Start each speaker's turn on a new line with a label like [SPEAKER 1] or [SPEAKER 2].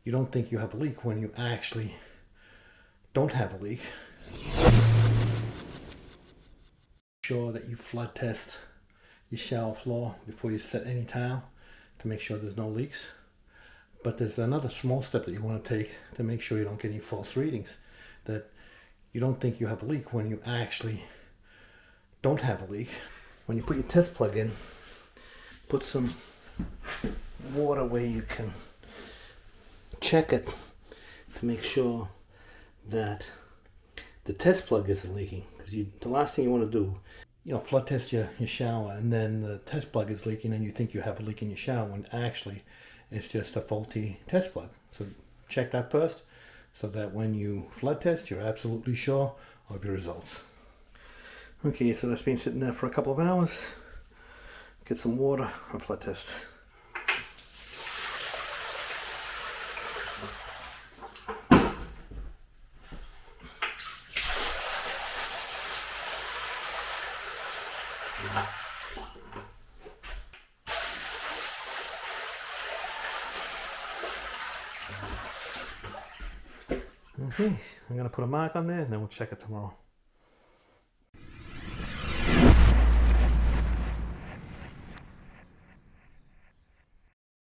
[SPEAKER 1] you don't think you have a leak when you actually don't have a leak. Sure that you flood test your shower floor before you set any tile to make sure there's no leaks. But there's another small step that you want to take to make sure you don't get any false readings, that you don't think you have a leak when you actually don't have a leak. When you put your test plug in, put some water where you can check it to make sure that the test plug isn't leaking. Because the last thing you want to do, flood test your shower and then the test plug is leaking and you think you have a leak in your shower when actually it's just a faulty test plug. So check that first so that when you flood test, you're absolutely sure of your results. Okay, so that's been sitting there for a couple of hours. Get some water and flood test. Okay, I'm going to put a mark on there and then we'll check it tomorrow.